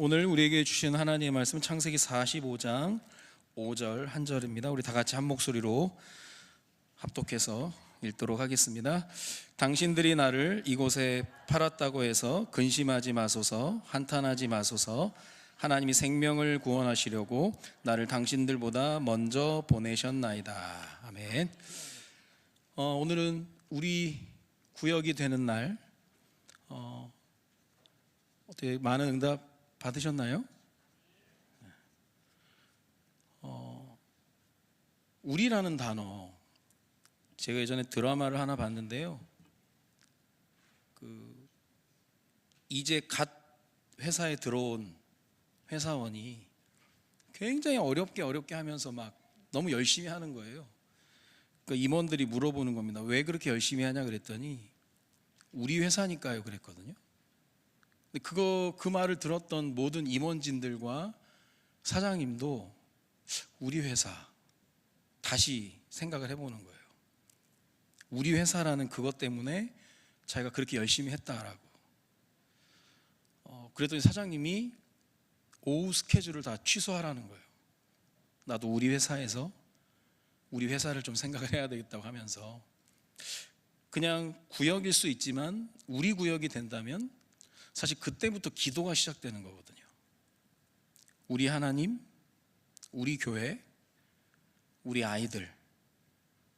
오늘 우리에게 주신 하나님의 말씀은 창세기 45장 5절 한 절입니다. 우리 다 같이 한 목소리로 합독해서 읽도록 하겠습니다. 당신들이 나를 이곳에 팔았다고 해서 근심하지 마소서, 한탄하지 마소서. 하나님이 생명을 구원하시려고 나를 당신들보다 먼저 보내셨나이다. 아멘. 오늘은 우리 구역이 되는 날. 어떻게 많은 응답 받으셨나요? 우리라는 단어, 제가 예전에 드라마를 하나 봤는데요. 이제 갓 회사에 들어온 회사원이 굉장히 어렵게 하면서 막 너무 열심히 하는 거예요. 그러니까 임원들이 물어보는 겁니다. 왜 그렇게 열심히 하냐 그랬더니 우리 회사니까요 그랬거든요. 근데 그 말을 들었던 모든 임원진들과 사장님도 우리 회사 다시 생각을 해보는 거예요. 우리 회사라는 그것 때문에 자기가 그렇게 열심히 했다라고. 그랬더니 사장님이 오후 스케줄을 다 취소하라는 거예요. 나도 우리 회사에서 우리 회사를 좀 생각을 해야 되겠다고 하면서, 그냥 구역일 수 있지만 우리 구역이 된다면 사실 그때부터 기도가 시작되는 거거든요. 우리 하나님, 우리 교회, 우리 아이들,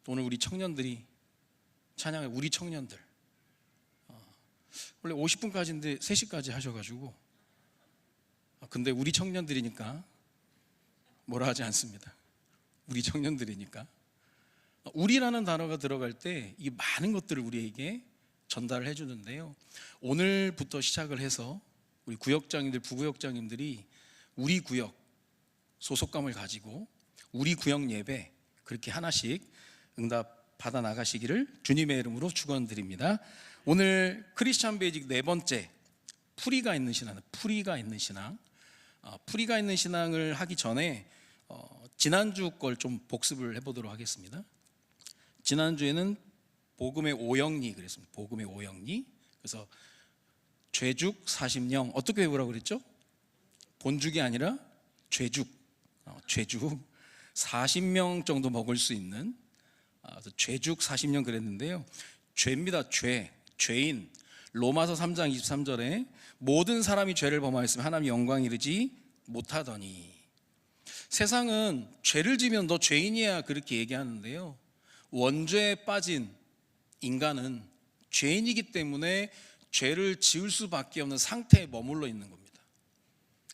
오늘 우리 청년들이 찬양해. 우리 청년들 원래 50분까지인데 3시까지 하셔가지고, 근데 우리 청년들이니까 뭐라 하지 않습니다. 우리 청년들이니까. 우리라는 단어가 들어갈 때 이 많은 것들을 우리에게 전달을 해주는데요, 오늘부터 시작을 해서 우리 구역장님들, 부구역장님들이 우리 구역 소속감을 가지고 우리 구역 예배 그렇게 하나씩 응답 받아 나가시기를 주님의 이름으로 축원드립니다. 오늘 크리스찬 베이직 네 번째, 풀이가 있는 신앙. 풀이가 있는 신앙을 하기 전에 지난주 걸 좀 복습을 해보도록 하겠습니다. 지난주에는 복음의 오영리 그랬습니다. 복음의 오영리. 그래서 죄죽 40령 어떻게 외우라고 그랬죠? 본죽이 아니라 죄죽. 죄죽 40명 정도 먹을 수 있는 죄죽 40년 그랬는데요. 죄입니다. 죄인. 로마서 3장 23절에 모든 사람이 죄를 범하였으면 하나님 영광 이르지 못하더니. 세상은 죄를 지면 너 죄인이야 그렇게 얘기하는데요, 원죄에 빠진 인간은 죄인이기 때문에 죄를 지을 수밖에 없는 상태에 머물러 있는 겁니다.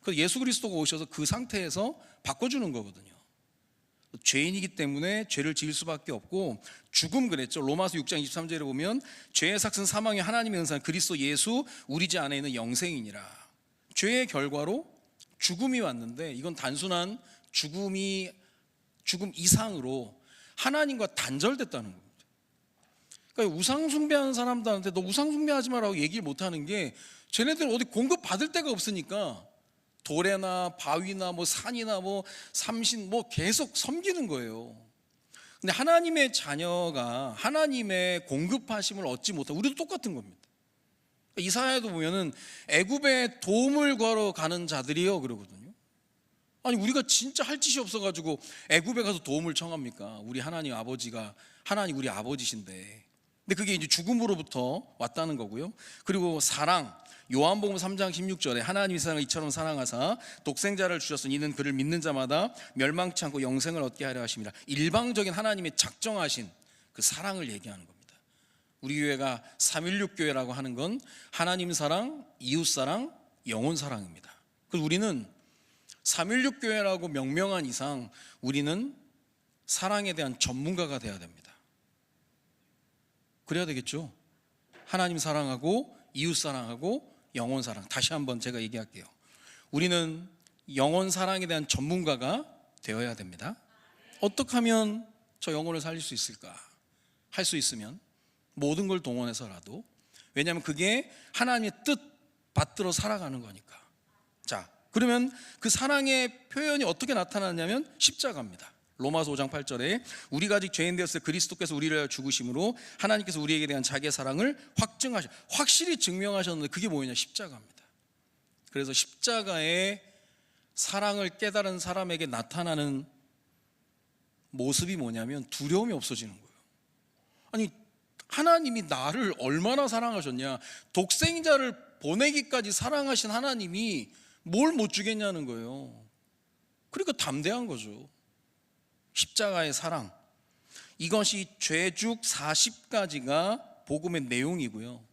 그래서 예수 그리스도가 오셔서 그 상태에서 바꿔주는 거거든요. 죄인이기 때문에 죄를 지을 수밖에 없고, 죽음 그랬죠. 로마서 6장 23절에 보면 죄의 삭은 사망이 하나님의 은사 그리스도 예수 우리 지 안에 있는 영생이니라. 죄의 결과로 죽음이 왔는데, 이건 단순한 죽음 이상으로 하나님과 단절됐다는 겁니다. 그러니까 우상 숭배하는 사람들한테 너 우상 숭배하지 마라고 얘기를 못하는 게, 쟤네들 어디 공급 받을 데가 없으니까 돌에나 바위나 뭐 산이나 뭐 삼신 뭐 계속 섬기는 거예요. 근데 하나님의 자녀가 하나님의 공급하심을 얻지 못하고, 우리도 똑같은 겁니다. 이사야에도 보면은 애굽에 도움을 구하러 가는 자들이요 그러거든요. 아니 우리가 진짜 할 짓이 없어가지고 애굽에 가서 도움을 청합니까? 우리 하나님 아버지가 하나님 우리 아버지신데. 근데 그게 이제 죽음으로부터 왔다는 거고요. 그리고 사랑, 요한복음 3장 16절에 하나님이 세상을 이처럼 사랑하사 독생자를 주셨으니 이는 그를 믿는 자마다 멸망치 않고 영생을 얻게 하려 하심이라. 일방적인 하나님의 작정하신 그 사랑을 얘기하는 겁니다. 우리 교회가 316 교회라고 하는 건 하나님 사랑, 이웃 사랑, 영혼 사랑입니다. 그래서 우리는 316 교회라고 명명한 이상 우리는 사랑에 대한 전문가가 돼야 됩니다. 그래야 되겠죠. 하나님 사랑하고 이웃 사랑하고 영혼 사랑. 다시 한번 제가 얘기할게요. 우리는 영혼 사랑에 대한 전문가가 되어야 됩니다. 어떻게 하면 저 영혼을 살릴 수 있을까? 할 수 있으면 모든 걸 동원해서라도, 왜냐하면 그게 하나님의 뜻 받들어 살아가는 거니까. 자, 그러면 그 사랑의 표현이 어떻게 나타나냐면 십자가입니다. 로마서 5장 8절에 우리가 아직 죄인 되었을 때 그리스도께서 우리를 위하여 죽으심으로 하나님께서 우리에게 대한 자기의 사랑을 확실히 증명하셨는데, 그게 뭐냐? 십자가입니다. 그래서 십자가의 사랑을 깨달은 사람에게 나타나는 모습이 뭐냐면 두려움이 없어지는 거예요. 아니, 하나님이 나를 얼마나 사랑하셨냐, 독생자를 보내기까지 사랑하신 하나님이 뭘 못 주겠냐는 거예요. 그러니까 담대한 거죠. 십자가의 사랑, 이것이 죄죽 40가지가 복음의 내용이고요.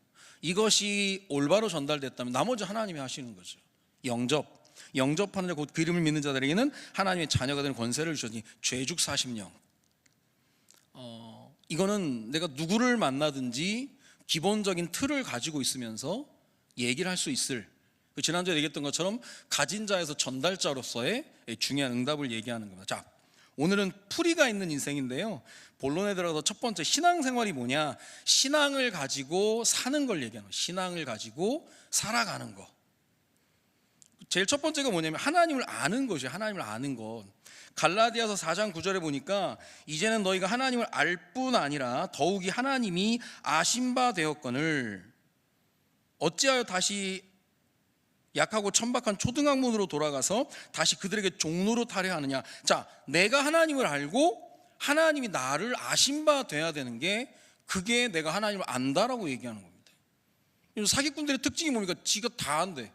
이것이 올바로 전달됐다면 나머지 하나님이 하시는 거죠. 영접하는 자 곧 그 이름을 믿는 자들에게는 하나님의 자녀가 되는 권세를 주셨으니 죄죽 40령. 이거는 내가 누구를 만나든지 기본적인 틀을 가지고 있으면서 얘기를 할 수 있을, 지난주에 얘기했던 것처럼 가진 자에서 전달자로서의 중요한 응답을 얘기하는 겁니다. 자, 오늘은 풀이가 있는 인생인데요, 본론에 들어가서 첫 번째, 신앙생활이 뭐냐, 신앙을 가지고 사는 걸 얘기하는 거예요. 신앙을 가지고 살아가는 거. 제일 첫 번째가 뭐냐면 하나님을 아는 것이에요. 하나님을 아는 것. 갈라디아서 4장 9절에 보니까 이제는 너희가 하나님을 알 뿐 아니라 더욱이 하나님이 아신 바 되었거늘 어찌하여 다시 약하고 천박한 초등학문으로 돌아가서 다시 그들에게 종로로 타려 하느냐. 자, 내가 하나님을 알고 하나님이 나를 아신 바 돼야 되는 게, 그게 내가 하나님을 안다라고 얘기하는 겁니다. 사기꾼들의 특징이 뭡니까? 지가 다 안대.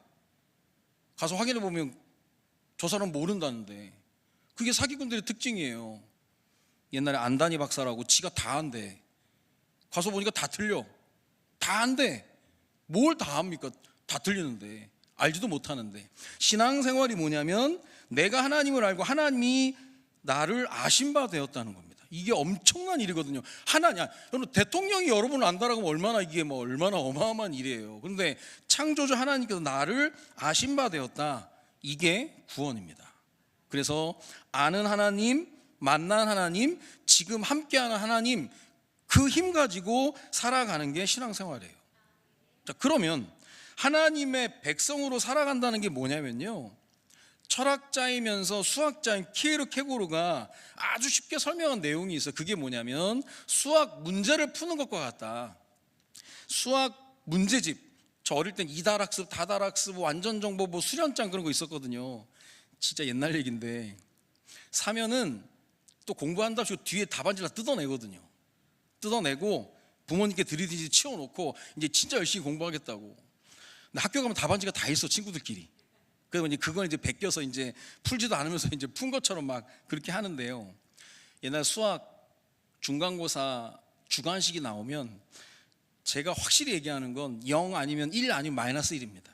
가서 확인해 보면 저 사람 모른다는데, 그게 사기꾼들의 특징이에요. 옛날에 안다니 박사라고 지가 다 안대. 가서 보니까 다 틀려. 다 안대. 뭘 다 합니까? 다 틀리는데, 알지도 못하는데. 신앙생활이 뭐냐면 내가 하나님을 알고 하나님이 나를 아신 바 되었다는 겁니다. 이게 엄청난 일이거든요. 여러분, 대통령이 여러분을 안다라고 하면 얼마나 어마어마한 일이에요. 그런데 창조주 하나님께서 나를 아신 바 되었다, 이게 구원입니다. 그래서 아는 하나님, 만난 하나님, 지금 함께하는 하나님, 그 힘 가지고 살아가는 게 신앙생활이에요. 자, 그러면 하나님의 백성으로 살아간다는 게 뭐냐면요, 철학자이면서 수학자인 키에르케고르가 아주 쉽게 설명한 내용이 있어요. 그게 뭐냐면 수학 문제를 푸는 것과 같다. 수학 문제집, 저 어릴 땐 이다락습, 다다락습, 완전정보, 수련장 그런 거 있었거든요. 진짜 옛날 얘기인데, 사면은 또 공부한답시고 뒤에 답안지를 뜯어내거든요. 뜯어내고 부모님께 들이듯이 치워놓고 이제 진짜 열심히 공부하겠다고. 근데 학교 가면 답안지가 다 있어, 친구들끼리. 그래서 이제 그걸 이제 베껴서 이제 풀지도 않으면서 이제 푼 것처럼 막 그렇게 하는데요. 옛날 수학 중간고사 주관식이 나오면 제가 확실히 얘기하는 건 0 아니면 1 아니면 마이너스 1입니다.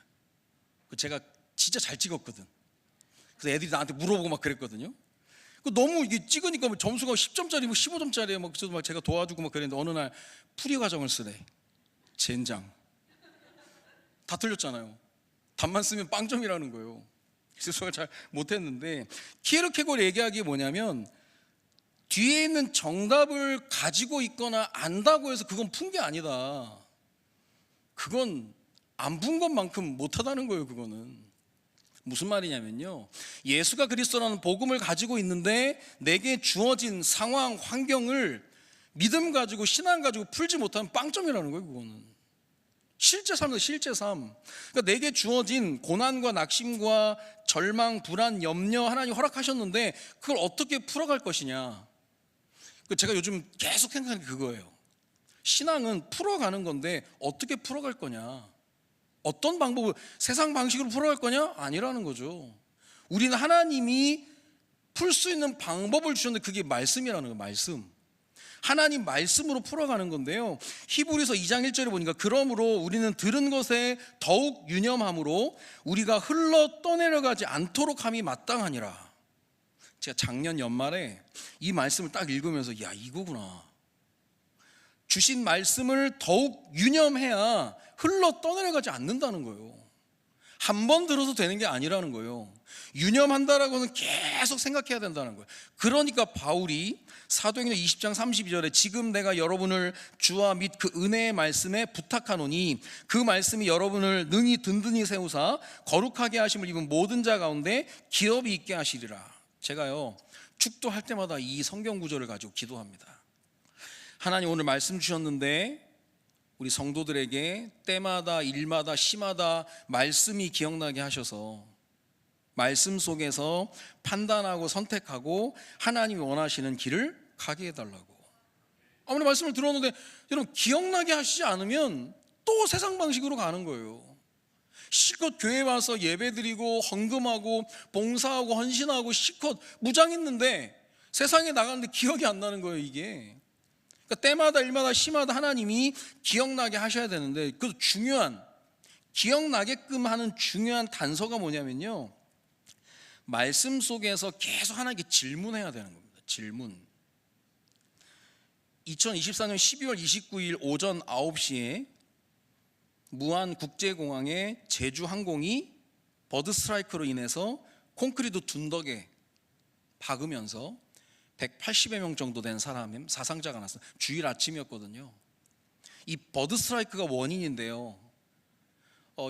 제가 진짜 잘 찍었거든. 그래서 애들이 나한테 물어보고 막 그랬거든요. 너무 이게 찍으니까 점수가 10점짜리, 15점짜리에 그래서 막 제가 도와주고 막 그랬는데, 어느 날 풀이 과정을 쓰래. 젠장. 다 틀렸잖아요. 답만 쓰면 빵점이라는 거예요. 그래서 수학을 잘 못했는데, 키에르케고르 얘기하기에 뭐냐면 뒤에 있는 정답을 가지고 있거나 안다고 해서 그건 푼 게 아니다. 그건 안 푼 것만큼 못하다는 거예요. 그거는 무슨 말이냐면요, 예수가 그리스도라는 복음을 가지고 있는데 내게 주어진 상황, 환경을 믿음 가지고 신앙 가지고 풀지 못하면 빵점이라는 거예요. 그거는 실제 삶이다, 실제 삶. 그러니까 내게 주어진 고난과 낙심과 절망, 불안, 염려 하나님 허락하셨는데 그걸 어떻게 풀어갈 것이냐. 제가 요즘 계속 생각하는 게 그거예요. 신앙은 풀어가는 건데 어떻게 풀어갈 거냐, 어떤 방법을, 세상 방식으로 풀어갈 거냐? 아니라는 거죠. 우리는 하나님이 풀 수 있는 방법을 주셨는데 그게 말씀이라는 거예요. 말씀. 하나님 말씀으로 풀어가는 건데요, 히브리서 2장 1절에 보니까 그러므로 우리는 들은 것에 더욱 유념함으로 우리가 흘러 떠내려가지 않도록 함이 마땅하니라. 제가 작년 연말에 이 말씀을 딱 읽으면서 야, 이거구나. 주신 말씀을 더욱 유념해야 흘러 떠내려가지 않는다는 거예요. 한 번 들어서 되는 게 아니라는 거예요. 유념한다라고는 계속 생각해야 된다는 거예요. 그러니까 바울이 사도행전 20장 32절에 지금 내가 여러분을 주와 및 그 은혜의 말씀에 부탁하노니 그 말씀이 여러분을 능히 든든히 세우사 거룩하게 하심을 입은 모든 자 가운데 기업이 있게 하시리라. 제가요, 축도할 때마다 이 성경 구절을 가지고 기도합니다. 하나님, 오늘 말씀 주셨는데 우리 성도들에게 때마다 일마다 시마다 말씀이 기억나게 하셔서 말씀 속에서 판단하고 선택하고 하나님이 원하시는 길을 가게 해달라고. 아무리 말씀을 들었는데 여러분 기억나게 하시지 않으면 또 세상 방식으로 가는 거예요. 실컷 교회 와서 예배드리고 헌금하고 봉사하고 헌신하고 실컷 무장했는데 세상에 나가는데 기억이 안 나는 거예요. 이게 그러니까 때마다 일마다 시마다 하나님이 기억나게 하셔야 되는데 그 중요한 기억나게끔 하는 중요한 단서가 뭐냐면요, 말씀 속에서 계속 하나님께 질문해야 되는 겁니다. 질문. 2024년 12월 29일 오전 9시에 무안국제공항에 제주항공이 버드 스트라이크로 인해서 콘크리트 둔덕에 박으면서 180여 명 정도 된 사상자가 났어요. 주일 아침이었거든요. 이 버드 스트라이크가 원인인데요,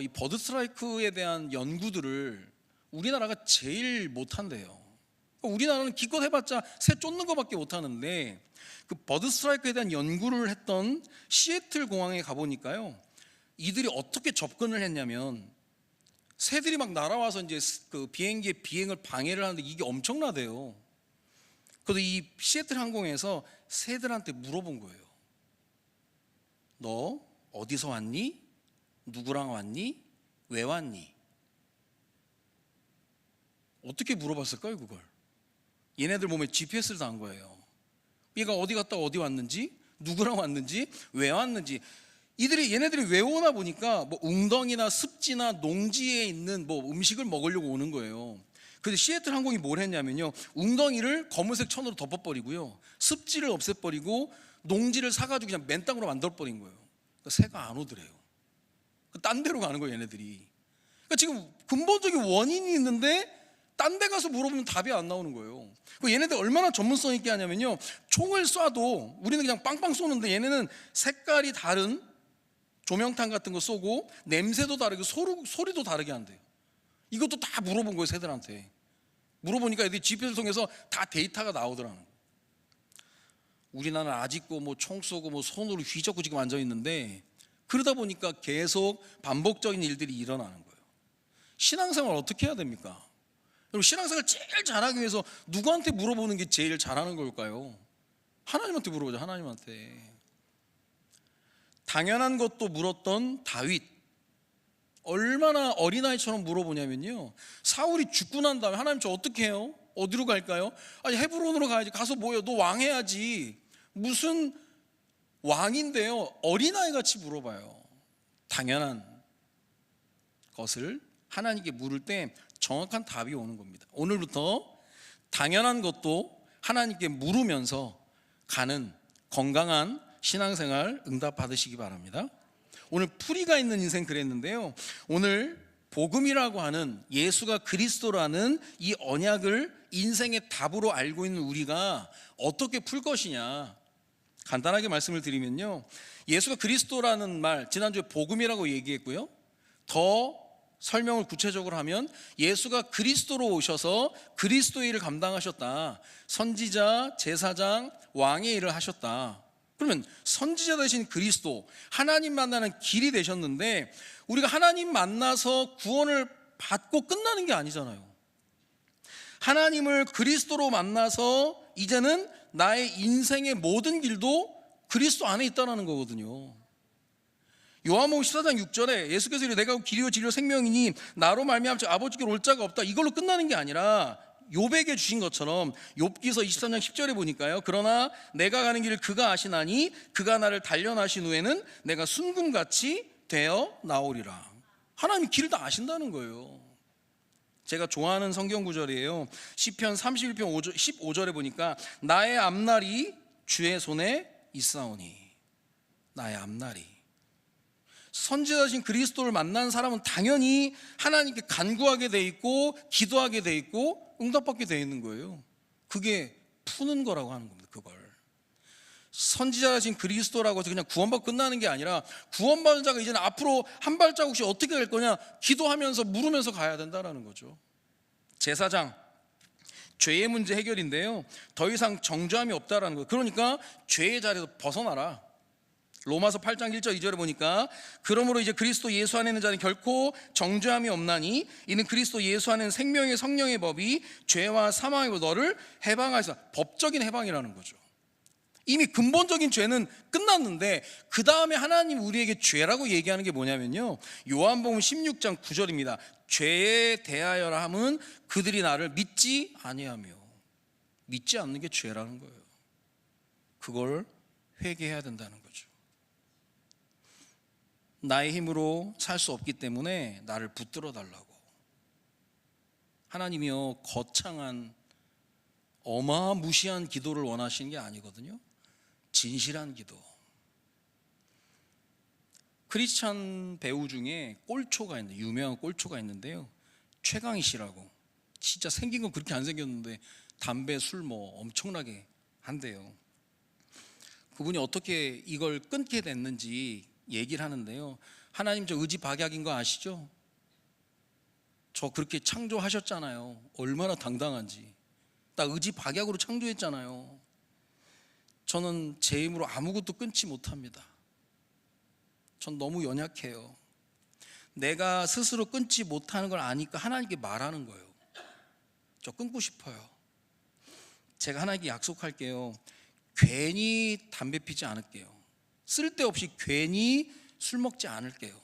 이 버드 스트라이크에 대한 연구들을 우리나라가 제일 못한대요. 우리나라는 기껏 해봤자 새 쫓는 것밖에 못하는데 그 버드 스트라이크에 대한 연구를 했던 시애틀 공항에 가보니까요, 이들이 어떻게 접근을 했냐면 새들이 막 날아와서 이제 그 비행기의 비행을 방해를 하는데 이게 엄청나대요. 그래서 이 시애틀 항공에서 새들한테 물어본 거예요. 너 어디서 왔니? 누구랑 왔니? 왜 왔니? 어떻게 물어봤을까요 그걸? 얘네들 몸에 GPS를 단 거예요. 얘가 어디 갔다 어디 왔는지, 누구랑 왔는지, 왜 왔는지 얘네들이 왜 오나 보니까 뭐 웅덩이나 습지나 농지에 있는 뭐 음식을 먹으려고 오는 거예요. 근데 시애틀 항공이 뭘 했냐면요, 웅덩이를 검은색 천으로 덮어버리고요, 습지를 없애버리고 농지를 사가지고 그냥 맨 땅으로 만들어버린 거예요. 그러니까 새가 안 오더래요. 딴 데로 가는 거예요 얘네들이. 그러니까 지금 근본적인 원인이 있는데 딴 데 가서 물어보면 답이 안 나오는 거예요. 얘네들 얼마나 전문성 있게 하냐면요, 총을 쏴도 우리는 그냥 빵빵 쏘는데 얘네는 색깔이 다른 조명탄 같은 거 쏘고 냄새도 다르고 소리도 다르게 한대요. 이것도 다 물어본 거예요 새들한테. 물어보니까 애들이 GPS를 통해서 다 데이터가 나오더라는 거예요. 우리나라는 아직도 뭐 총 쏘고 뭐 손으로 휘젓고 지금 앉아 있는데 그러다 보니까 계속 반복적인 일들이 일어나는 거예요. 신앙생활 어떻게 해야 됩니까? 여러분 신앙생활 제일 잘하기 위해서 누구한테 물어보는 게 제일 잘하는 걸까요? 하나님한테 물어보자. 하나님한테. 당연한 것도 물었던 다윗, 얼마나 어린아이처럼 물어보냐면요, 사울이 죽고 난 다음에 하나님 저 어떻게 해요? 어디로 갈까요? 아니 헤브론으로 가야지. 가서 뭐예요? 너 왕해야지. 무슨 왕인데요? 어린아이 같이 물어봐요. 당연한 것을 하나님께 물을 때 정확한 답이 오는 겁니다. 오늘부터 당연한 것도 하나님께 물으면서 가는 건강한 신앙생활 응답 받으시기 바랍니다. 오늘 풀이가 있는 인생 그랬는데요, 오늘 복음이라고 하는 예수가 그리스도라는 이 언약을 인생의 답으로 알고 있는 우리가 어떻게 풀 것이냐 간단하게 말씀을 드리면요, 예수가 그리스도라는 말 지난주에 복음이라고 얘기했고요, 더 설명을 구체적으로 하면 예수가 그리스도로 오셔서 그리스도의 일을 감당하셨다. 선지자, 제사장, 왕의 일을 하셨다. 그러면 선지자 되신 그리스도, 하나님 만나는 길이 되셨는데 우리가 하나님 만나서 구원을 받고 끝나는 게 아니잖아요. 하나님을 그리스도로 만나서 이제는 나의 인생의 모든 길도 그리스도 안에 있다는 거거든요. 요한복음 14장 6절에 예수께서 이르되 내가 길이요 진리요 생명이니 나로 말미암아 아버지께로 올 자가 없다, 이걸로 끝나는 게 아니라 욥에게 주신 것처럼 욥기서 23장 10절에 보니까요, 그러나 내가 가는 길을 그가 아시나니 그가 나를 단련하신 후에는 내가 순금같이 되어 나오리라. 하나님이 길을 다 아신다는 거예요. 제가 좋아하는 성경 구절이에요. 시편 31편 15절에 보니까 나의 앞날이 주의 손에 있사오니. 나의 앞날이. 선지자신 그리스도를 만난 사람은 당연히 하나님께 간구하게 돼 있고 기도하게 돼 있고 응답받게 돼 있는 거예요. 그게 푸는 거라고 하는 겁니다. 그걸 선지자신 그리스도라고 해서 그냥 구원받고 끝나는 게 아니라 구원받은 자가 이제는 앞으로 한 발자국씩 어떻게 갈 거냐 기도하면서 물으면서 가야 된다는 거죠. 제사장, 죄의 문제 해결인데요, 더 이상 정죄함이 없다라는 거예요. 그러니까 죄의 자리에서 벗어나라. 로마서 8장 1절 2절에 보니까 그러므로 이제 그리스도 예수 안에 있는 자는 결코 정죄함이 없나니 이는 그리스도 예수 안에는 생명의 성령의 법이 죄와 사망의 법 너를 해방하여서, 법적인 해방이라는 거죠. 이미 근본적인 죄는 끝났는데 그 다음에 하나님 우리에게 죄라고 얘기하는 게 뭐냐면요, 요한복음 16장 9절입니다. 죄에 대하여라 함은 그들이 나를 믿지 아니하며. 믿지 않는 게 죄라는 거예요. 그걸 회개해야 된다는 거죠. 나의 힘으로 살 수 없기 때문에 나를 붙들어 달라고. 하나님이요, 거창한 어마무시한 기도를 원하시는 게 아니거든요. 진실한 기도. 크리스찬 배우 중에 꼴초가 있는데, 유명한 꼴초가 있는데요, 최강희 씨라고. 진짜 생긴 건 그렇게 안 생겼는데 담배, 술 뭐 엄청나게 한대요. 그분이 어떻게 이걸 끊게 됐는지 얘기를 하는데요, 하나님 저 의지 박약인 거 아시죠? 저 그렇게 창조하셨잖아요. 얼마나 당당한지. 나 의지 박약으로 창조했잖아요. 저는 제 힘으로 아무것도 끊지 못합니다. 전 너무 연약해요. 내가 스스로 끊지 못하는 걸 아니까 하나님께 말하는 거예요. 저 끊고 싶어요. 제가 하나님께 약속할게요. 괜히 담배 피지 않을게요. 쓸데없이 괜히 술 먹지 않을게요.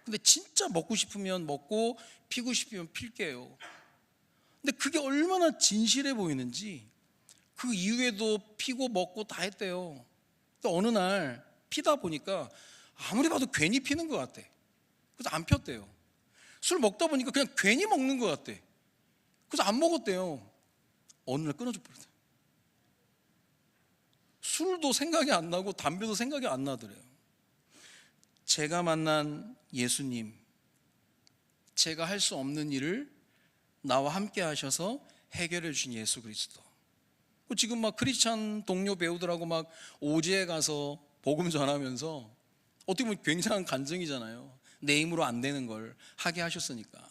근데 진짜 먹고 싶으면 먹고 피고 싶으면 필게요. 근데 그게 얼마나 진실해 보이는지, 그 이후에도 피고 먹고 다 했대요. 근데 어느 날 피다 보니까 아무리 봐도 괜히 피는 것 같대. 그래서 안 폈대요. 술 먹다 보니까 그냥 괜히 먹는 것 같대. 그래서 안 먹었대요. 어느 날 끊어져 버렸대요. 술도 생각이 안 나고 담배도 생각이 안 나더래요. 제가 만난 예수님, 제가 할 수 없는 일을 나와 함께 하셔서 해결해 주신 예수 그리스도. 지금 막 크리스찬 동료 배우들하고 막 오지에 가서 복음 전하면서 어떻게 보면 굉장한 간증이잖아요. 내 힘으로 안 되는 걸 하게 하셨으니까.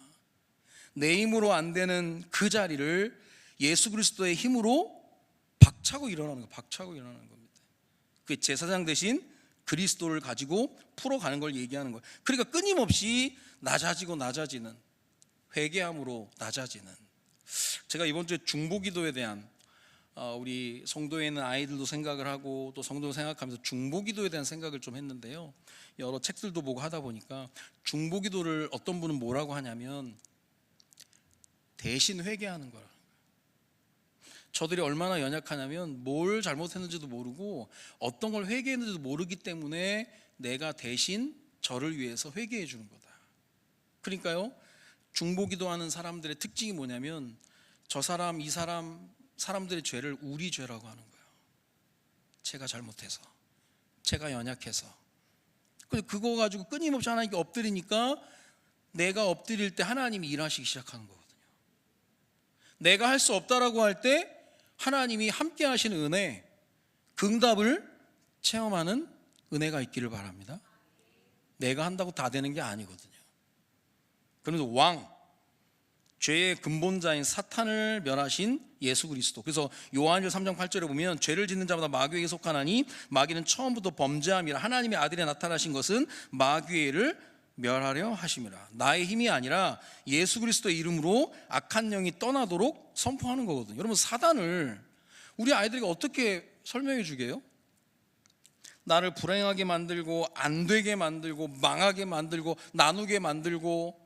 내 힘으로 안 되는 그 자리를 예수 그리스도의 힘으로 박차고 일어나는 거, 박차고 일어나는 겁니다. 그게 제사장 대신 그리스도를 가지고 풀어가는 걸 얘기하는 거예요. 그러니까 끊임없이 낮아지고 낮아지는, 회개함으로 낮아지는. 제가 이번 주에 중보기도에 대한, 우리 성도에 있는 아이들도 생각을 하고 또 성도 생각하면서 중보기도에 대한 생각을 좀 했는데요, 여러 책들도 보고 하다 보니까 중보기도를 어떤 분은 뭐라고 하냐면 대신 회개하는 거라. 저들이 얼마나 연약하냐면 뭘 잘못했는지도 모르고 어떤 걸 회개했는지도 모르기 때문에 내가 대신 저를 위해서 회개해 주는 거다. 그러니까요, 중보기도하는 사람들의 특징이 뭐냐면 저 사람, 이 사람들의 죄를 우리 죄라고 하는 거예요. 제가 잘못해서, 제가 연약해서. 그거 가지고 끊임없이 하나님께 엎드리니까 내가 엎드릴 때 하나님이 일하시기 시작하는 거거든요. 내가 할 수 없다라고 할 때 하나님이 함께 하시는 은혜, 그 응답을 체험하는 은혜가 있기를 바랍니다. 내가 한다고 다 되는 게 아니거든요. 그러면서 왕, 죄의 근본자인 사탄을 멸하신 예수 그리스도. 그래서 요한일 3장 8절에 보면 죄를 짓는 자마다 마귀에게 속하나니 마귀는 처음부터 범죄함이라. 하나님의 아들이 나타나신 것은 마귀를 멸하려 하심이라. 나의 힘이 아니라 예수 그리스도의 이름으로 악한 영이 떠나도록 선포하는 거거든요. 여러분, 사단을 우리 아이들에게 어떻게 설명해 주게요? 나를 불행하게 만들고 안 되게 만들고 망하게 만들고 나누게 만들고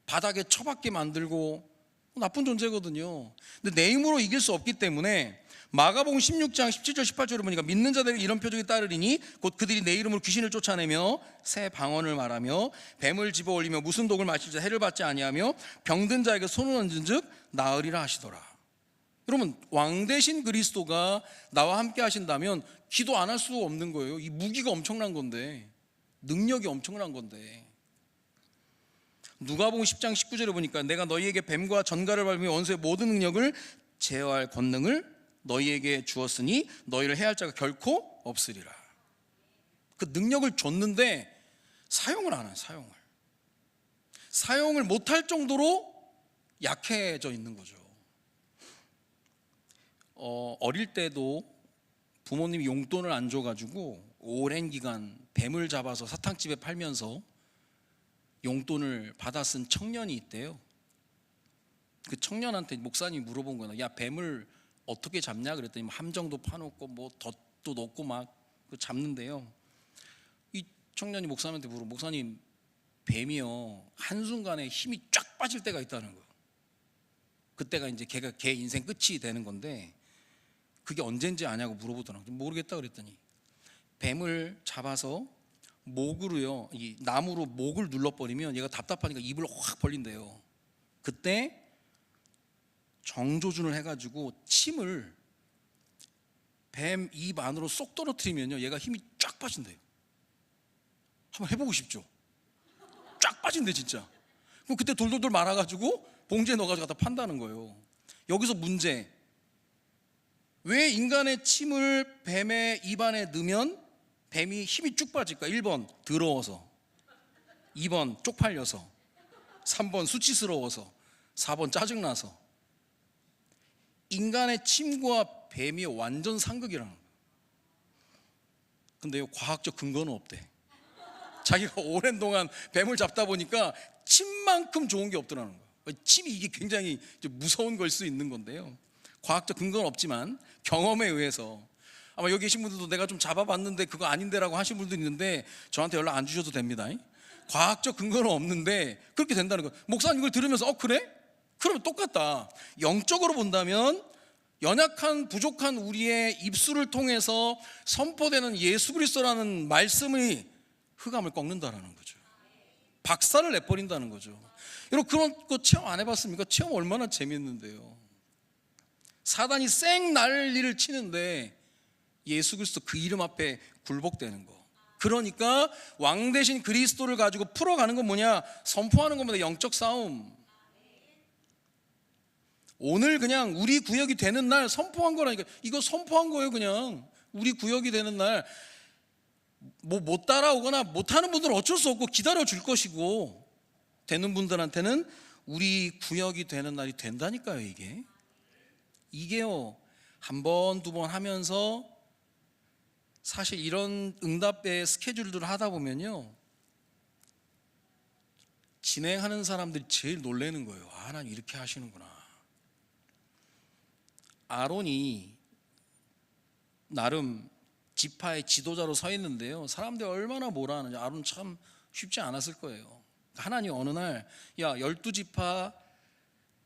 바닥에 처박게 만들고 나쁜 존재거든요. 근데 내 힘으로 이길 수 없기 때문에 마가복음 16장 17절 18절을 보니까 믿는 자들에게 이런 표적이 따르리니 곧 그들이 내 이름으로 귀신을 쫓아내며 새 방언을 말하며 뱀을 집어 올리며 무슨 독을 마실지 해를 받지 아니하며 병든 자에게 손을 얹은 즉 나으리라 하시더라. 여러분, 왕 대신 그리스도가 나와 함께 하신다면 기도 안 할 수 없는 거예요. 이 무기가 엄청난 건데, 능력이 엄청난 건데. 누가복음 10장 19절에 보니까 내가 너희에게 뱀과 전갈을 밟으며 원수의 모든 능력을 제어할 권능을 너희에게 주었으니 너희를 해할 자가 결코 없으리라. 그 능력을 줬는데 사용을 안 해요. 사용을 못할 정도로 약해져 있는 거죠. 어릴 때도 부모님이 용돈을 안 줘가지고 오랜 기간 뱀을 잡아서 사탕집에 팔면서 용돈을 받아 쓴 청년이 있대요. 그 청년한테 목사님이 물어본 거예요. 야, 뱀을 어떻게 잡냐 그랬더니 함정도 파놓고 뭐 덫도 넣고 막 잡는데요. 이 청년이 목사님한테 목사님, 뱀이요 한순간에 힘이 쫙 빠질 때가 있다는 거예요. 그때가 이제 걔 인생 끝이 되는 건데 그게 언젠지 아냐고 물어보더라고요. 모르겠다 그랬더니 뱀을 잡아서 목으로요, 이 나무로 목을 눌러버리면 얘가 답답하니까 입을 확 벌린대요. 그때 정조준을 해가지고 침을 뱀 입 안으로 쏙 떨어뜨리면요 얘가 힘이 쫙 빠진대요. 한번 해보고 싶죠? 쫙 빠진대 진짜. 그럼 그때 돌돌돌 말아가지고 봉지에 넣어가지고 갖다 판다는 거예요. 여기서 문제, 왜 인간의 침을 뱀의 입안에 넣으면 뱀이 힘이 쭉 빠질까? 1번 더러워서, 2번 쪽팔려서, 3번 수치스러워서, 4번 짜증나서. 인간의 침과 뱀이 완전 상극이라는 거예요. 근데요 과학적 근거는 없대. 자기가 오랜 동안 뱀을 잡다 보니까 침만큼 좋은 게 없더라는 거예요. 침이 이게 굉장히 무서운 걸 수 있는 건데요, 과학적 근거는 없지만 경험에 의해서, 아마 여기 계신 분들도 내가 좀 잡아봤는데 그거 아닌데라고 하신 분도 있는데 저한테 연락 안 주셔도 됩니다. 과학적 근거는 없는데 그렇게 된다는 거예요. 목사님 이걸 들으면서 그래? 그러면 똑같다. 영적으로 본다면 연약한 부족한 우리의 입술을 통해서 선포되는 예수 그리스도라는 말씀이 흑암을 꺾는다라는 거죠. 박살을 내버린다는 거죠. 여러분 그런 거 체험 안 해봤습니까? 체험 얼마나 재밌는데요. 사단이 쌩 난리를 치는데 예수 그리스도 그 이름 앞에 굴복되는 거. 그러니까 왕 대신 그리스도를 가지고 풀어가는 건 뭐냐? 선포하는 겁니다. 영적 싸움. 오늘 그냥 우리 구역이 되는 날 선포한 거라니까. 이거 선포한 거예요. 그냥 우리 구역이 되는 날 뭐 못 따라오거나 못하는 분들은 어쩔 수 없고 기다려 줄 것이고, 되는 분들한테는 우리 구역이 되는 날이 된다니까요. 이게요 한 번, 두 번 하면서 사실 이런 응답의 스케줄들을 하다 보면요 진행하는 사람들이 제일 놀라는 거예요. 하나님 이렇게 하시는구나. 아론이 나름 지파의 지도자로 서 있는데요, 사람들이 얼마나 뭐라 하는지 아론 참 쉽지 않았을 거예요. 하나님 어느 날, 야 12지파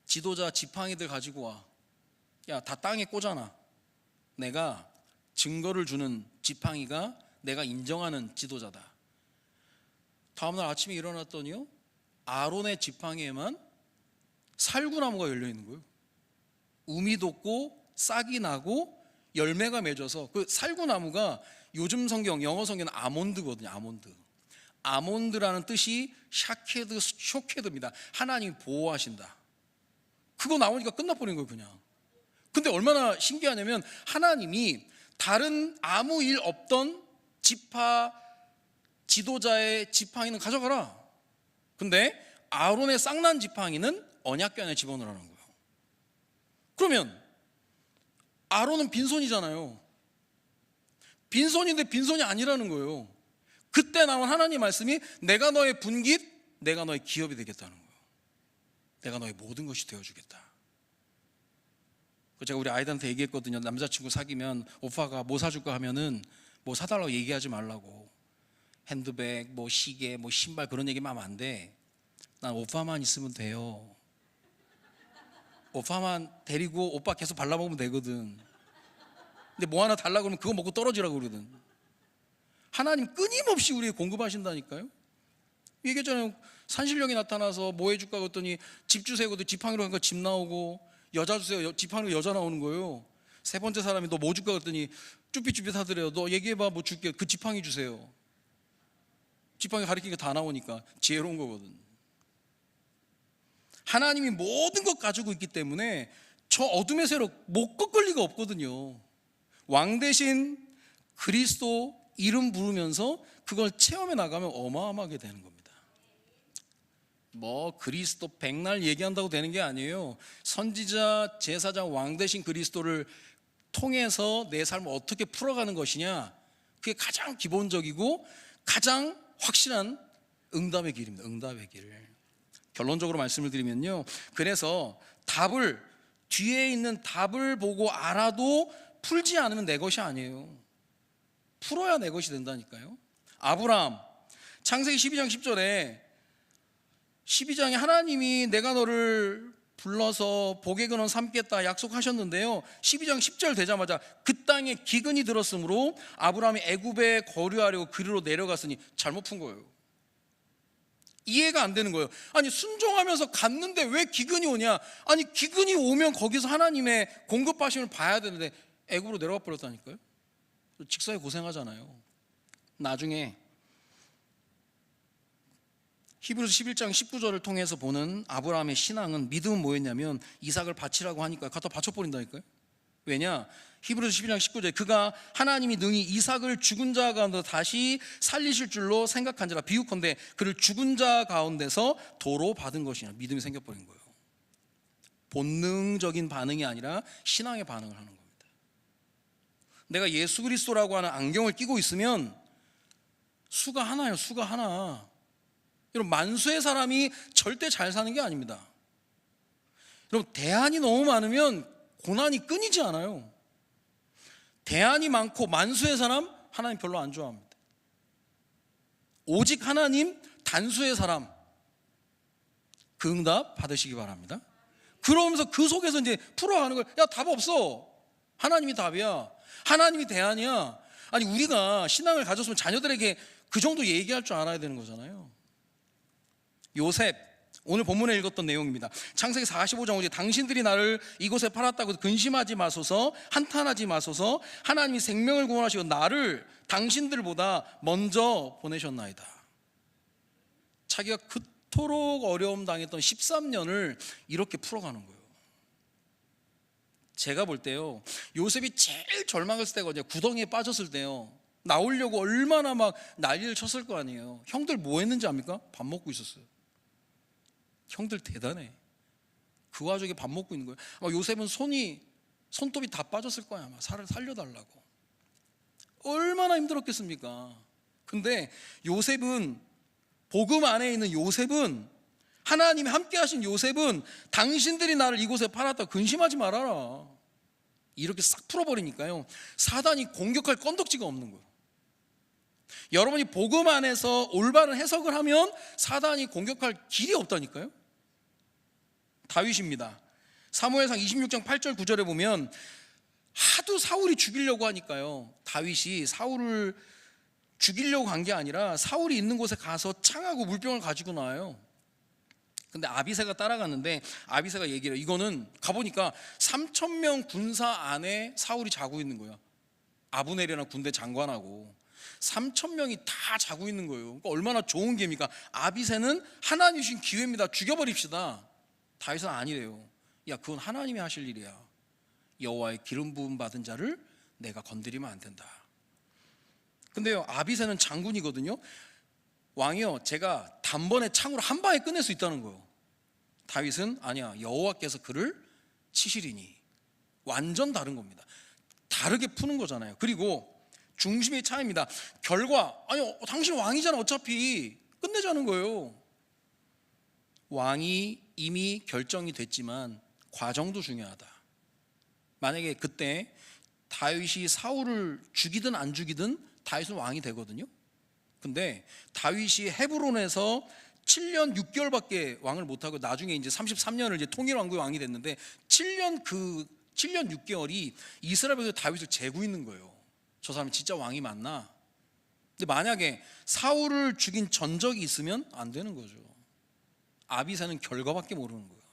지도자 지팡이들 가지고 와. 야 다 땅에 꽂아놔. 내가 증거를 주는 지팡이가 내가 인정하는 지도자다. 다음날 아침에 일어났더니요 아론의 지팡이에만 살구나무가 열려있는 거예요. 우미 돋고 싹이 나고 열매가 맺어서, 그 살구나무가 요즘 성경, 영어 성경은 아몬드거든요. 아몬드라는 뜻이 샤케드, 쇼케드입니다. 하나님이 보호하신다. 그거 나오니까 끝나버린 거예요 그냥. 근데 얼마나 신기하냐면 하나님이 다른 아무 일 없던 지파 지도자의 지팡이는 가져가라. 근데 아론의 쌍난 지팡이는 언약궤 안에 집어넣으라는 거예요. 그러면 아론은 빈손이잖아요. 빈손인데 빈손이 아니라는 거예요. 그때 나온 하나님 말씀이 내가 너의 분깃, 내가 너의 기업이 되겠다는 거예요. 내가 너의 모든 것이 되어주겠다. 제가 우리 아이들한테 얘기했거든요. 남자친구 사귀면 오빠가 뭐 사줄까 하면은 뭐 사달라고 얘기하지 말라고. 핸드백, 뭐 시계, 뭐 신발 그런 얘기만 하면 안 돼. 난 오빠만 있으면 돼요. 오빠만 데리고 오빠 계속 발라먹으면 되거든. 근데 뭐 하나 달라고 그러면 그거 먹고 떨어지라고 그러거든. 하나님 끊임없이 우리에게 공급하신다니까요. 얘기했잖아요. 산신령이 나타나서 뭐 해줄까 그랬더니 집 주세요. 그랬더니 지팡이로 하니까 집 나오고, 여자 주세요. 지팡이로 여자 나오는 거예요. 세 번째 사람이 너 뭐 줄까 그랬더니 쭈삣쭈삣 하더래요. 너 얘기해봐, 뭐 줄게. 그 지팡이 주세요. 지팡이 가리키니까 다 나오니까 지혜로운 거거든. 하나님이 모든 것 가지고 있기 때문에 저 어둠의 세력 못 꺾을 리가 없거든요. 왕 대신 그리스도 이름 부르면서 그걸 체험해 나가면 어마어마하게 되는 겁니다. 뭐 그리스도 백날 얘기한다고 되는 게 아니에요. 선지자, 제사장, 왕 대신 그리스도를 통해서 내 삶을 어떻게 풀어가는 것이냐, 그게 가장 기본적이고 가장 확실한 응답의 길입니다. 응답의 길. 결론적으로 말씀을 드리면요, 그래서 뒤에 있는 답을 보고 알아도 풀지 않으면 내 것이 아니에요. 풀어야 내 것이 된다니까요. 아브라함, 창세기 12장 10절에 12장에 하나님이 내가 너를 불러서 복의 근원 삼겠다 약속하셨는데요, 12장 10절 되자마자 그 땅에 기근이 들었으므로 아브라함이 애굽에 거류하려고 그리로 내려갔으니 잘못 푼 거예요. 이해가 안 되는 거예요. 아니, 순종하면서 갔는데 왜 기근이 오냐? 아니, 기근이 오면 거기서 하나님의 공급하심을 봐야 되는데 애굽으로 내려가 버렸다니까요. 직사에 고생하잖아요. 나중에 히브리서 11장 19절을 통해서 보는 아브라함의 신앙은, 믿음은 뭐였냐면 이삭을 바치라고 하니까 갖다 바쳐버린다니까요. 왜냐? 히브리서 11장 19절에 그가 하나님이 능히 이삭을 죽은 자 가운데 다시 살리실 줄로 생각한지라 비유컨대 그를 죽은 자 가운데서 도로 받은 것이냐, 믿음이 생겨버린 거예요. 본능적인 반응이 아니라 신앙의 반응을 하는 겁니다. 내가 예수 그리스도라고 하는 안경을 끼고 있으면 수가 하나예요. 수가 하나. 여러분, 만수의 사람이 절대 잘 사는 게 아닙니다. 여러분, 대안이 너무 많으면 고난이 끊이지 않아요. 대안이 많고 만수의 사람, 하나님 별로 안 좋아합니다. 오직 하나님, 단수의 사람, 그 응답 받으시기 바랍니다. 그러면서 그 속에서 이제 풀어가는 거예요. 야, 답 없어. 하나님이 답이야. 하나님이 대안이야. 아니, 우리가 신앙을 가졌으면 자녀들에게 그 정도 얘기할 줄 알아야 되는 거잖아요. 요셉, 오늘 본문에 읽었던 내용입니다. 창세기 45장 5절, 당신들이 나를 이곳에 팔았다고 근심하지 마소서, 한탄하지 마소서, 하나님이 생명을 구원하시고 나를 당신들보다 먼저 보내셨나이다. 자기가 그토록 어려움 당했던 13년을 이렇게 풀어가는 거예요. 제가 볼 때요, 요셉이 제일 절망했을 때가 구덩이에 빠졌을 때요, 나오려고 얼마나 막 난리를 쳤을 거 아니에요. 형들 뭐 했는지 압니까? 밥 먹고 있었어요. 형들 대단해. 그 와중에 밥 먹고 있는 거예요. 요셉은 손톱이 다 빠졌을 거야. 아마 살려달라고. 얼마나 힘들었겠습니까? 근데 요셉은, 복음 안에 있는 요셉은, 하나님이 함께 하신 요셉은 당신들이 나를 이곳에 팔았다 근심하지 말아라, 이렇게 싹 풀어버리니까요, 사단이 공격할 건덕지가 없는 거예요. 여러분이 복음 안에서 올바른 해석을 하면 사단이 공격할 길이 없다니까요. 다윗입니다. 사무엘상 26장 8절 9절에 보면 하도 사울이 죽이려고 하니까요, 다윗이 사울을 죽이려고 간 게 아니라 사울이 있는 곳에 가서 창하고 물병을 가지고 나와요. 근데 아비새가 따라갔는데 아비새가 얘기를 해요. 이거는 가보니까 3,000명 군사 안에 사울이 자고 있는 거야. 아브넬이라는 군대 장관하고 3,000명이 다 자고 있는 거예요. 그러니까 얼마나 좋은 기회입니까? 아비새는 하나님이 주신 기회입니다. 죽여버립시다. 다윗은 아니래요. 야, 그건 하나님이 하실 일이야. 여호와의 기름 부음 받은 자를 내가 건드리면 안 된다. 근데요, 아비새는 장군이거든요. 왕이요, 제가 단번에 창으로 한 방에 끝낼 수 있다는 거예요. 다윗은 아니야, 여호와께서 그를 치시리니. 완전 다른 겁니다. 다르게 푸는 거잖아요. 그리고 중심의 차이입니다. 결과, 아니, 당신 왕이잖아, 어차피 끝내자는 거예요. 왕이 이미 결정이 됐지만 과정도 중요하다. 만약에 그때 다윗이 사울을 죽이든 안 죽이든 다윗은 왕이 되거든요. 근데 다윗이 헤브론에서 7년 6개월밖에 왕을 못하고 나중에 이제 33년을 이제 통일왕국의 왕이 됐는데 7년 6개월이 이스라엘에서 다윗을 재고 있는 거예요. 저 사람이 진짜 왕이 맞나? 근데 만약에 사울을 죽인 전적이 있으면 안 되는 거죠. 아비새는 결과밖에 모르는 거예요.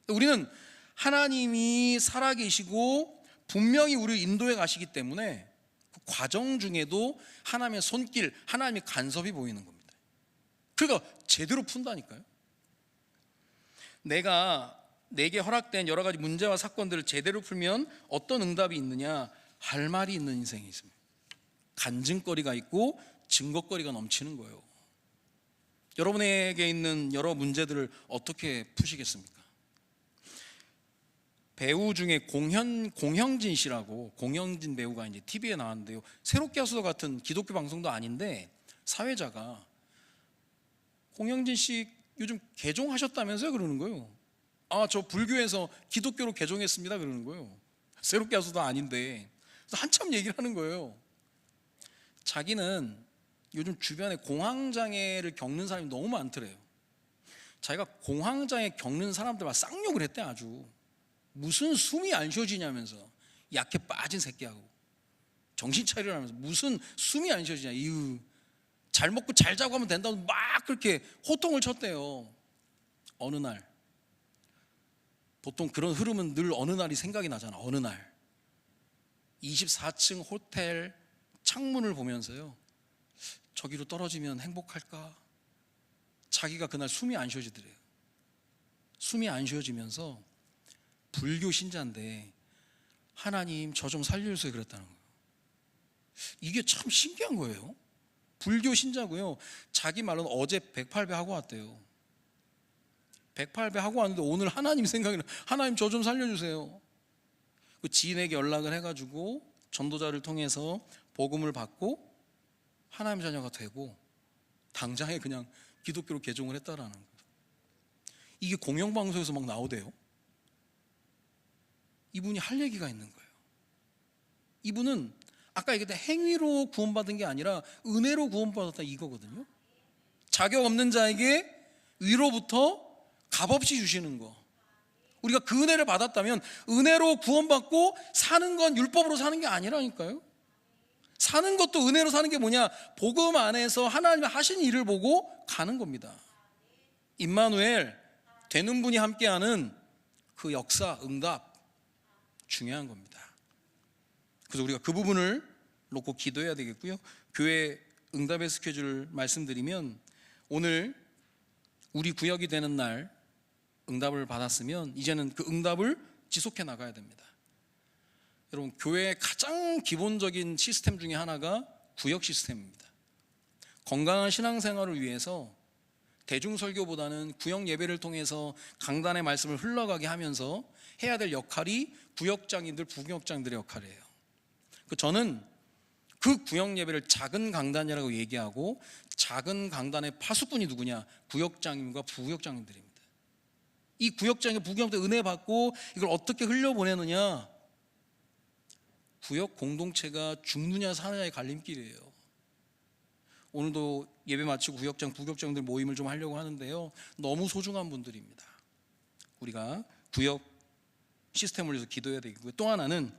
우리는 하나님이 살아계시고 분명히 우리를 인도해 가시기 때문에 그 과정 중에도 하나님의 손길, 하나님의 간섭이 보이는 겁니다. 그러니까 제대로 푼다니까요. 내게 허락된 여러 가지 문제와 사건들을 제대로 풀면 어떤 응답이 있느냐, 할 말이 있는 인생이 있습니다. 간증거리가 있고 증거거리가 넘치는 거예요. 여러분에게 있는 여러 문제들을 어떻게 푸시겠습니까? 배우 중에 공형진 씨라고, 공형진 배우가 이제 TV에 나왔는데요. 새롭게 하소서 같은 기독교 방송도 아닌데 사회자가, 공형진 씨 요즘 개종하셨다면서요? 그러는 거예요. 아, 저 불교에서 기독교로 개종했습니다. 그러는 거예요. 새롭게 하소서 아닌데. 그래서 한참 얘기를 하는 거예요. 자기는 요즘 주변에 공황장애를 겪는 사람이 너무 많더래요. 자기가 공황장애 겪는 사람들만 쌍욕을 했대. 아주 무슨 숨이 안 쉬어지냐면서, 약해 빠진 새끼하고 정신 차리라면서 무슨 숨이 안 쉬어지냐, 이유 잘 먹고 잘 자고 하면 된다고 막 그렇게 호통을 쳤대요. 어느 날, 보통 그런 흐름은 늘 어느 날이 생각이 나잖아. 어느 날 24층 호텔 창문을 보면서요, 저기로 떨어지면 행복할까? 자기가 그날 숨이 안 쉬어지더래요. 숨이 안 쉬어지면서 불교 신자인데 하나님 저 좀 살려주세요 그랬다는 거예요. 이게 참 신기한 거예요. 불교 신자고요. 자기 말로는 어제 108배 하고 왔대요. 108배 하고 왔는데 오늘 하나님 생각이 나. 하나님 저 좀 살려주세요. 그 지인에게 연락을 해가지고 전도자를 통해서 복음을 받고 하나님 자녀가 되고 당장에 그냥 기독교로 개종을 했다라는 거예요. 이게 공영방송에서 막 나오대요. 이분이 할 얘기가 있는 거예요. 이분은 아까 얘기했던 행위로 구원받은 게 아니라 은혜로 구원받았다 이거거든요. 자격 없는 자에게 위로부터 값없이 주시는 거. 우리가 그 은혜를 받았다면 은혜로 구원받고 사는 건 율법으로 사는 게 아니라니까요. 사는 것도 은혜로 사는 게 뭐냐? 복음 안에서 하나님이 하신 일을 보고 가는 겁니다. 임마누엘, 되는 분이 함께하는 그 역사, 응답 중요한 겁니다. 그래서 우리가 그 부분을 놓고 기도해야 되겠고요. 교회 응답의 스케줄을 말씀드리면, 오늘 우리 구역이 되는 날 응답을 받았으면 이제는 그 응답을 지속해 나가야 됩니다. 여러분, 교회의 가장 기본적인 시스템 중에 하나가 구역 시스템입니다. 건강한 신앙생활을 위해서 대중설교보다는 구역 예배를 통해서 강단의 말씀을 흘러가게 하면서 해야 될 역할이 구역장님들, 부구역장들의 역할이에요. 저는 그 구역 예배를 작은 강단이라고 얘기하고, 작은 강단의 파수꾼이 누구냐? 구역장님과 부구역장님들입니다. 이 구역장님, 부구역장님들 은혜 받고 이걸 어떻게 흘려보내느냐? 구역 공동체가 죽느냐 사느냐의 갈림길이에요. 오늘도 예배 마치고 구역장, 부구역장들 모임을 좀 하려고 하는데요, 너무 소중한 분들입니다. 우리가 구역 시스템을 위해서 기도해야 되겠고요. 또 하나는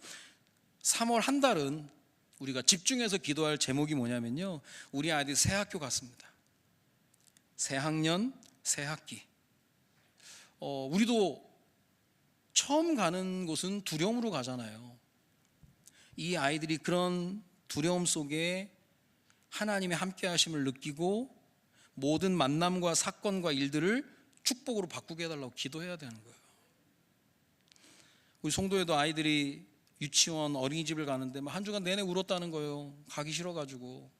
3월 한 달은 우리가 집중해서 기도할 제목이 뭐냐면요, 우리 아이들이 새 학교 갔습니다. 새 학년, 새 학기. 우리도 처음 가는 곳은 두려움으로 가잖아요. 이 아이들이 그런 두려움 속에 하나님의 함께 하심을 느끼고 모든 만남과 사건과 일들을 축복으로 바꾸게 해달라고 기도해야 되는 거예요. 우리 송도에도 아이들이 유치원, 어린이집을 가는데 한 주간 내내 울었다는 거예요. 가기 싫어가지고.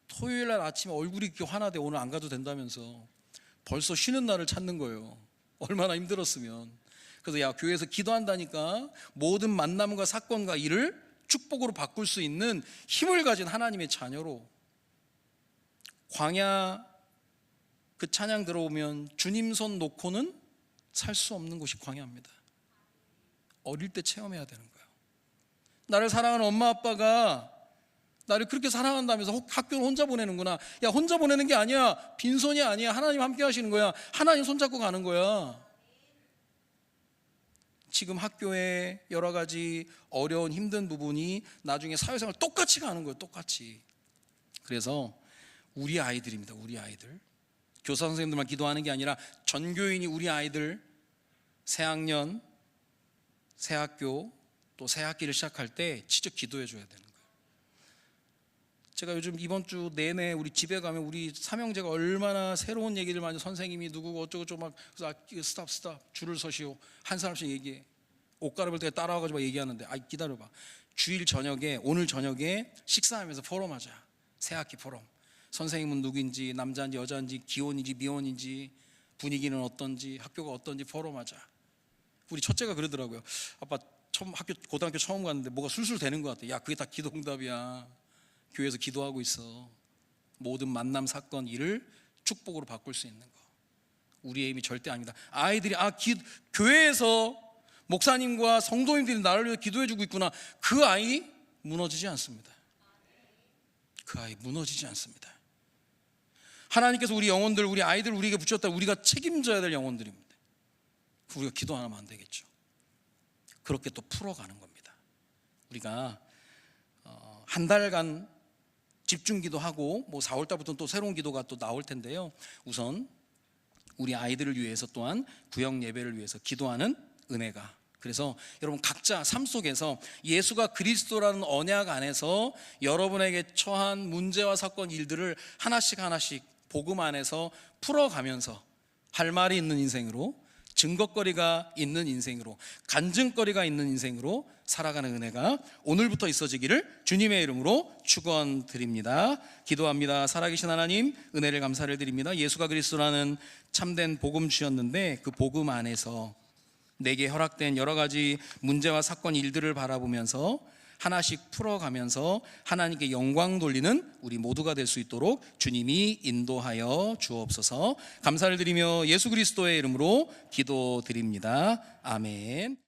토요일 날 아침에 얼굴이 이렇게 화나대. 오늘 안 가도 된다면서 벌써 쉬는 날을 찾는 거예요. 얼마나 힘들었으면. 그래서 야, 교회에서 기도한다니까 모든 만남과 사건과 일을 축복으로 바꿀 수 있는 힘을 가진 하나님의 자녀로. 광야 그 찬양 들어오면 주님 손 놓고는 살 수 없는 곳이 광야입니다. 어릴 때 체험해야 되는 거예요. 나를 사랑하는 엄마 아빠가 나를 그렇게 사랑한다면서 학교를 혼자 보내는구나. 야, 혼자 보내는 게 아니야. 빈손이 아니야. 하나님 함께 하시는 거야. 하나님 손잡고 가는 거야. 지금 학교에 여러 가지 어려운 힘든 부분이 나중에 사회생활 똑같이 가는 거예요. 똑같이. 그래서 우리 아이들입니다. 우리 아이들. 교사 선생님들만 기도하는 게 아니라 전교인이 우리 아이들 새학년, 새학교, 또 새학기를 시작할 때 직접 기도해 줘야 되는 거예요. 제가 요즘 이번 주 내내 우리 집에 가면 우리 삼형제가 얼마나 새로운 얘기를 많이, 선생님이 누구고 어쩌고저쩌고 막 스탑 줄을 서시오. 한 사람씩 얘기해. 옷 갈아입을 때 따라와가지고 얘기하는데, 기다려봐. 주일 저녁에, 오늘 저녁에 식사하면서 포럼하자. 새학기 포럼. 선생님은 누구인지, 남자인지 여자인지, 기혼인지 미혼인지, 분위기는 어떤지, 학교가 어떤지 포럼하자. 우리 첫째가 그러더라고요. 아빠 처음 고등학교 처음 갔는데 뭐가 술술 되는 것 같아. 야, 그게 다 기도응답이야. 교회에서 기도하고 있어. 모든 만남 사건 일을 축복으로 바꿀 수 있는 거. 우리의 힘이 절대 아닙니다. 아이들이 교회에서 목사님과 성도님들이 나를 위해 기도해주고 있구나. 그 아이 무너지지 않습니다. 그 아이 무너지지 않습니다. 하나님께서 우리 영혼들, 우리 아이들 우리에게 붙였다. 우리가 책임져야 될 영혼들입니다. 우리가 기도 안 하면 안 되겠죠. 그렇게 또 풀어가는 겁니다. 우리가 한 달간 집중 기도하고 4월 달부터는 또 새로운 기도가 또 나올 텐데요. 우선 우리 아이들을 위해서 또한 구역 예배를 위해서 기도하는 은혜가, 그래서 여러분 각자 삶 속에서 예수가 그리스도라는 언약 안에서 여러분에게 처한 문제와 사건 일들을 하나씩 복음 안에서 풀어가면서 할 말이 있는 인생으로, 증거거리가 있는 인생으로, 간증거리가 있는 인생으로 살아가는 은혜가 오늘부터 있어지기를 주님의 이름으로 축원드립니다. 기도합니다. 살아계신 하나님, 은혜를 감사를 드립니다. 예수가 그리스도라는 참된 복음 주셨는데 그 복음 안에서 내게 허락된 여러 가지 문제와 사건 일들을 바라보면서 하나씩 풀어가면서 하나님께 영광 돌리는 우리 모두가 될 수 있도록 주님이 인도하여 주옵소서. 감사를 드리며 예수 그리스도의 이름으로 기도드립니다. 아멘.